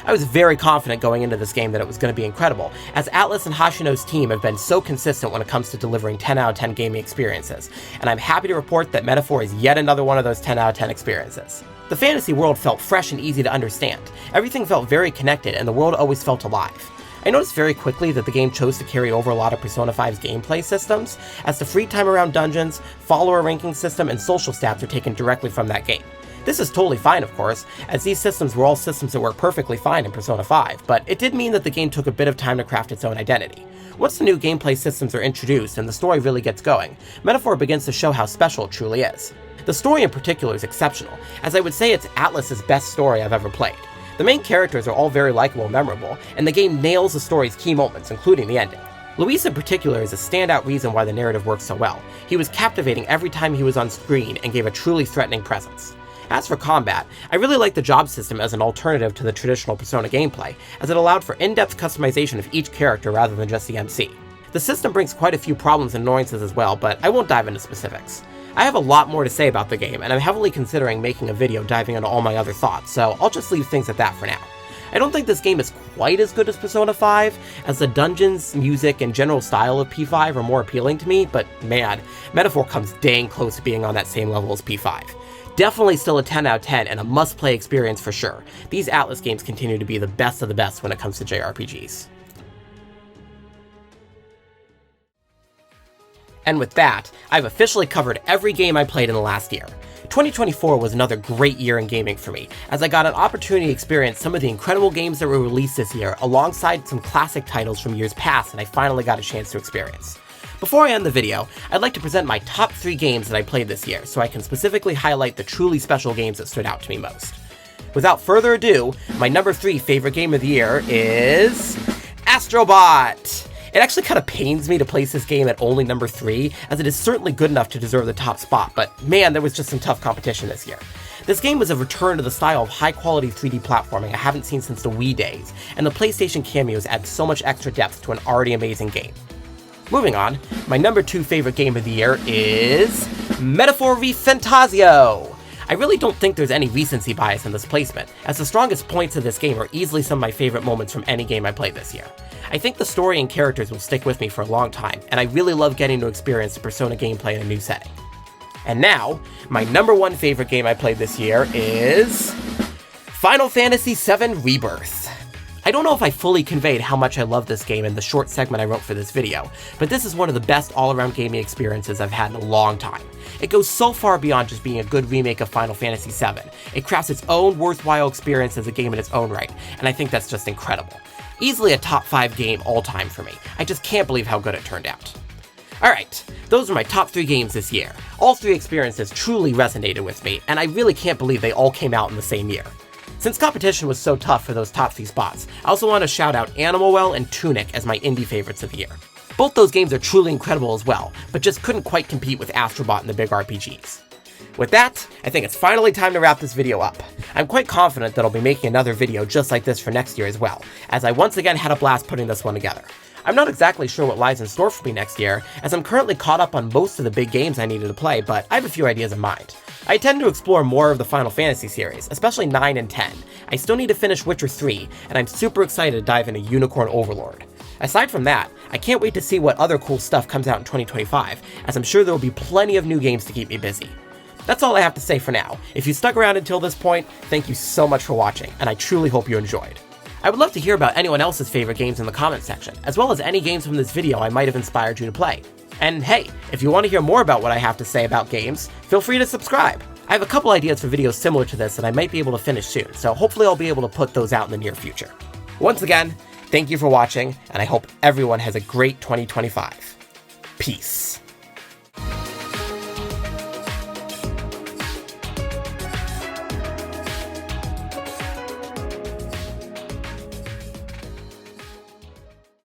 I was very confident going into this game that it was going to be incredible, as Atlus and Hashino's team have been so consistent when it comes to delivering 10 out of 10 gaming experiences, and I'm happy to report that Metaphor is yet another one of those 10 out of 10 experiences. The fantasy world felt fresh and easy to understand. Everything felt very connected, and the world always felt alive. I noticed very quickly that the game chose to carry over a lot of Persona 5's gameplay systems, as the free time around dungeons, follower ranking system, and social stats are taken directly from that game. This is totally fine, of course, as these systems were all systems that work perfectly fine in Persona 5, but it did mean that the game took a bit of time to craft its own identity. Once the new gameplay systems are introduced and the story really gets going, Metaphor begins to show how special it truly is. The story in particular is exceptional, as I would say it's Atlus's best story I've ever played. The main characters are all very likable and memorable, and the game nails the story's key moments, including the ending. Luis in particular is a standout reason why the narrative works so well. He was captivating every time he was on screen and gave a truly threatening presence. As for combat, I really like the job system as an alternative to the traditional Persona gameplay, as it allowed for in-depth customization of each character rather than just the MC. The system brings quite a few problems and annoyances as well, but I won't dive into specifics. I have a lot more to say about the game, and I'm heavily considering making a video diving into all my other thoughts, so I'll just leave things at that for now. I don't think this game is quite as good as Persona 5, as the dungeons, music, and general style of P5 are more appealing to me, but man, Metaphor comes dang close to being on that same level as P5. Definitely still a 10 out of 10 and a must-play experience for sure. These Atlus games continue to be the best of the best when it comes to JRPGs. And with that, I've officially covered every game I played in the last year. 2024 was another great year in gaming for me, as I got an opportunity to experience some of the incredible games that were released this year alongside some classic titles from years past that I finally got a chance to experience. Before I end the video, I'd like to present my top 3 games that I played this year, so I can specifically highlight the truly special games that stood out to me most. Without further ado, my number 3 favorite game of the year is Astrobot! It actually kind of pains me to place this game at only number 3, as it is certainly good enough to deserve the top spot, but man, there was just some tough competition this year. This game was a return to the style of high-quality 3D platforming I haven't seen since the Wii days, and the PlayStation cameos add so much extra depth to an already amazing game. Moving on, my number 2 favorite game of the year is Metaphor ReFantazio! I really don't think there's any recency bias in this placement, as the strongest points of this game are easily some of my favorite moments from any game I played this year. I think the story and characters will stick with me for a long time, and I really love getting to experience the Persona gameplay in a new setting. And now, my number 1 favorite game I played this year is Final Fantasy VII Rebirth. I don't know if I fully conveyed how much I love this game in the short segment I wrote for this video, but this is one of the best all-around gaming experiences I've had in a long time. It goes so far beyond just being a good remake of Final Fantasy VII. It crafts its own worthwhile experience as a game in its own right, and I think that's just incredible. Easily a top 5 game all time for me. I just can't believe how good it turned out. Alright, those are my top 3 games this year. All 3 experiences truly resonated with me, and I really can't believe they all came out in the same year. Since competition was so tough for those top 3 spots, I also want to shout out Animal Well and Tunic as my indie favorites of the year. Both those games are truly incredible as well, but just couldn't quite compete with Astrobot and the big RPGs. With that, I think it's finally time to wrap this video up. I'm quite confident that I'll be making another video just like this for next year as well, as I once again had a blast putting this one together. I'm not exactly sure what lies in store for me next year, as I'm currently caught up on most of the big games I needed to play, but I have a few ideas in mind. I intend to explore more of the Final Fantasy series, especially 9 and 10. I still need to finish Witcher 3, and I'm super excited to dive into Unicorn Overlord. Aside from that, I can't wait to see what other cool stuff comes out in 2025, as I'm sure there will be plenty of new games to keep me busy. That's all I have to say for now. If you stuck around until this point, thank you so much for watching, and I truly hope you enjoyed. I would love to hear about anyone else's favorite games in the comments section, as well as any games from this video I might have inspired you to play. And hey, if you want to hear more about what I have to say about games, feel free to subscribe. I have a couple ideas for videos similar to this that I might be able to finish soon, so hopefully I'll be able to put those out in the near future. Once again, thank you for watching, and I hope everyone has a great 2025. Peace.